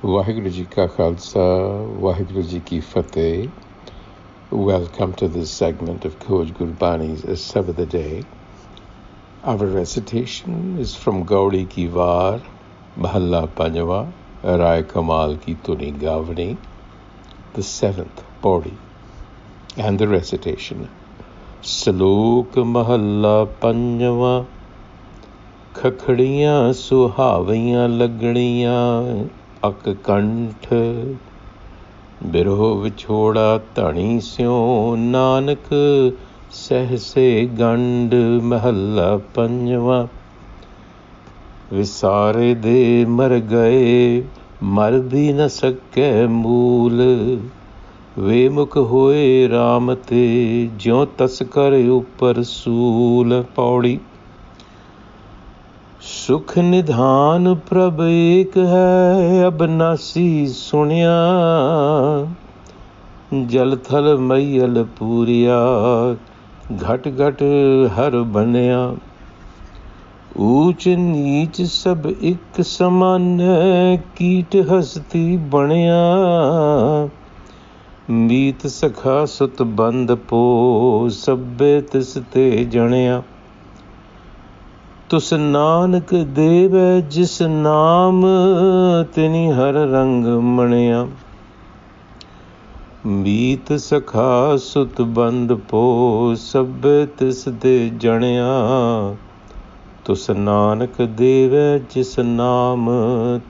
Waheguru Ji Ka Khalsa, Waheguru Ji Ki Fateh. Welcome to this segment of Khoj Gurbani's a-sabad-a-day. Our recitation is from Gaudi Ki Var, Mahalla Panjwa, Rai Kamal Ki Tuni Gavani, the seventh Pauri, and the recitation. Salok Mahalla Panjwa, Khakharia Suhavia Lagaria, a-sabad ਬਿਰਹੋ ਵਿਛੋੜਾ ਧਣੀ ਸਿਉ ਨਾਨਕ ਸਹਸੇ ਗੰਢ ਮਹੱਲਾ ਪੰਜਵਾ ਵਿਸਾਰੇ ਦੇ ਮਰ ਗਏ ਮਰ ਵੀ ਨ ਸਕੈ ਮੂਲ ਵੇਮੁਖ ਹੋਏ ਰਾਮ ਤੇ ਜਿਉ ਤਸਕਰ ਉਪਰ ਸੂਲ ਪੌੜੀ ਸੁਖ ਨਿਧਾਨ ਪ੍ਰਭ ਏਕ ਹੈ ਅਬਨਾਸੀ ਸੁਣਿਆ ਜਲ ਥਲ ਮਈਲ ਪੂਰਿਆ ਘਟ ਘਟ ਹਰ ਬਣਿਆ ਊਚ ਨੀਚ ਸਭ ਇੱਕ ਸਮਾਨ ਕੀਟ ਹਸਤੀ ਬਣਿਆ ਮੀਤ ਸਖਾ ਸੁਤ ਬੰਦ ਪੋ ਸਭੇ ਤਿਸ ਤੇ ਜਣਿਆ ਤੁਸ ਨਾਨਕ ਦੇਵੈ ਜਿਸ ਨਾਮ ਤਿਨੀ ਹਰ ਰੰਗ ਮਣਿਆ ਮੀਤ ਸਖਾ ਸੁਤ ਬੰਦ ਪੋ ਸਭੇ ਤਿਸ ਤੇ ਜਣਿਆ ਤੁਸ ਨਾਨਕ ਦੇਵੈ ਜਿਸ ਨਾਮ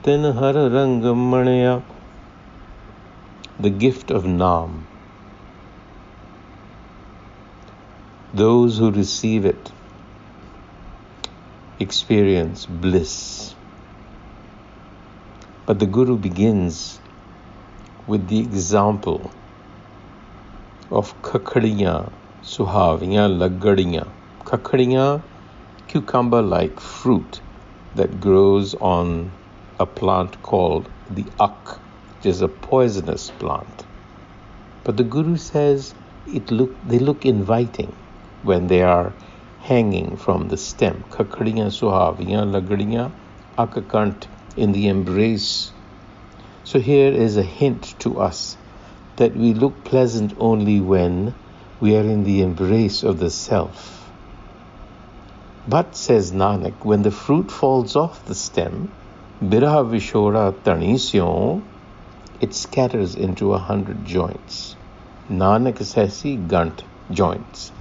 ਤਿਨ ਹਰ ਰੰਗ ਮਣਿਆ The gift of Naam. Those who receive it experience bliss. But the Guru begins with the example of Khakharia Suhavia Lagaria. Khakharia, cucumber-like fruit that grows on a plant called the ak, which is a poisonous plant. But the Guru says they look inviting when they are hanging from the stem. Khakharia Suhavia Lagaria, akakant, in the embrace. So here is a hint to us that we look pleasant only when we are in the embrace of the self. But, says Nanak, when the fruit falls off the stem, biraha vishora tanisyon, it scatters into 100 joints. Nanak says, gant joints.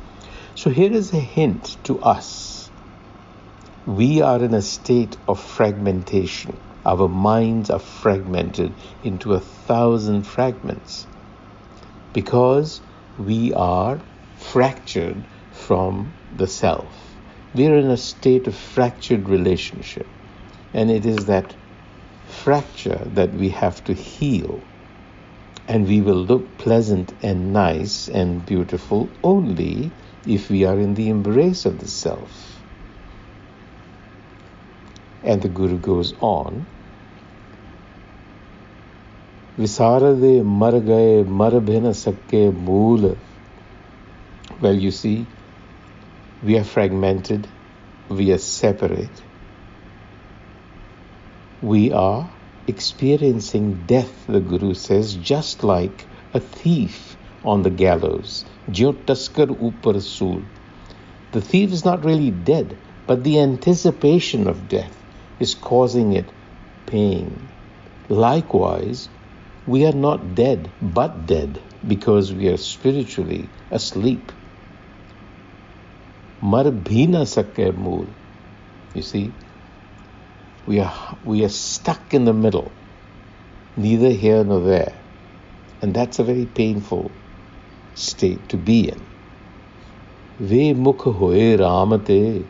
So here is a hint to us. We are in a state of fragmentation. Our minds are fragmented into 1,000 fragments because we are fractured from the self. We are in a state of fractured relationship, and it is that fracture that we have to heal, and we will look pleasant and nice and beautiful only if we are in the embrace of the self. And the Guru goes on, Visarade mar gaye mar bhin sakke mool. Well, you see, we are fragmented, we are separate. We are experiencing death, the Guru says, just like a thief on the gallows. Jyo taskar upar sool. The thief is not really dead, but the anticipation of death is causing it pain. Likewise, we are not dead, but dead, because we are spiritually asleep. Mar bhi na sakke mool. You see, we are stuck in the middle, neither here nor there. And that's a very painful state to be in. Ve mukh hoye ramate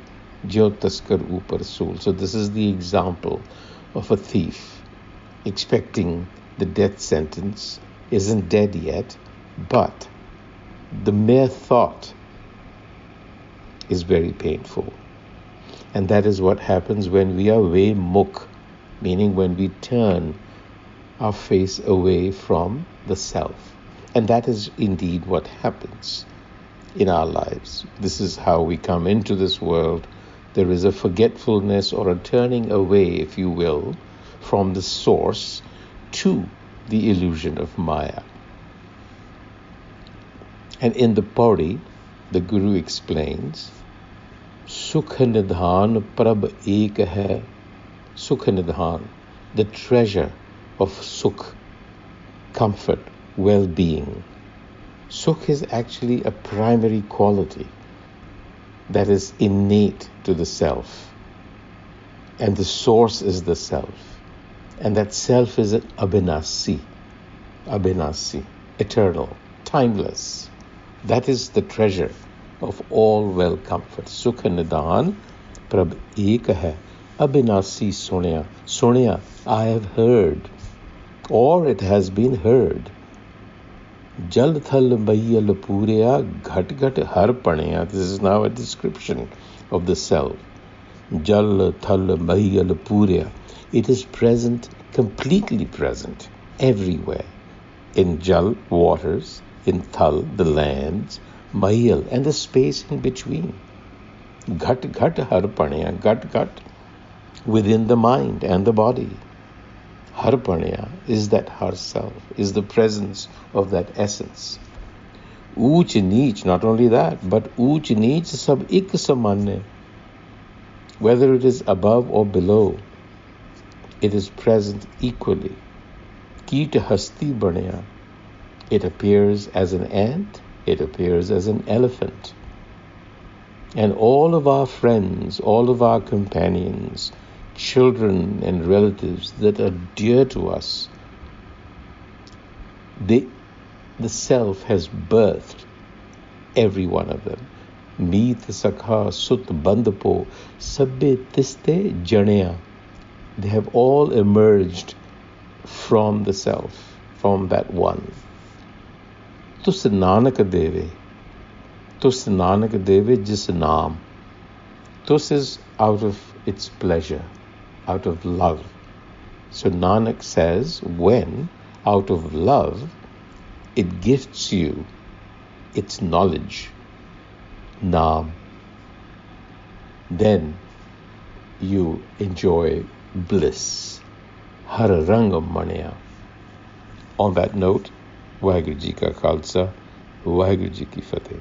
jo taskar upar sool. So this is the example of a thief expecting the death sentence, isn't dead yet, but the mere thought is very painful. And that is what happens when we are ve mukh, meaning when we turn our face away from the self. And that is indeed what happens in our lives. This is how we come into this world. There is a forgetfulness or a turning away, if you will, from the source to the illusion of Maya. And in the Pauri, the Guru explains, Sukh Nidhan Prabh Ek Hai. Sukh Nidhan, the treasure of Sukh, comfort, well-being. Sukh is actually a primary quality that is innate to the self. And the source is the self. And that self is an abhinasi, eternal, timeless. That is the treasure of all well comfort. Sukh Nidhan Prabh Ek Hai. Abhinasi Sonia. Sonia, I have heard, or it has been heard. Jal thal bayal pureya ghat ghat har paneya. This is now a description of the self. Jal thal bayal pureya. It is present, completely present, everywhere. In Jal, waters, in Thal, the lands, Mahil, and the space in between. Ghat ghat har paneya. Ghat ghat, within the mind and the body. Harpanya is that har self, is the presence of that essence. Uch neech, not only that, but uch neech sab ik samanya. Whether it is above or below, it is present equally. Keet hasti banaya. It appears as an ant, it appears as an elephant. And all of our friends, all of our companions, children and relatives that are dear to us, the self has birthed every one of them. Meet sakha sut bandapo sabbe tiste janaya. They have all emerged from the self, from that one. Tus nanak deve. Tus nanak deve jis naam. Tus is out of its pleasure, out of love. So Nanak says, when out of love it gifts you its knowledge, naam, then you enjoy bliss. Har rang manya. On that note, Waheguru Ji Ka Khalsa, Waheguru Ji Ki Fateh.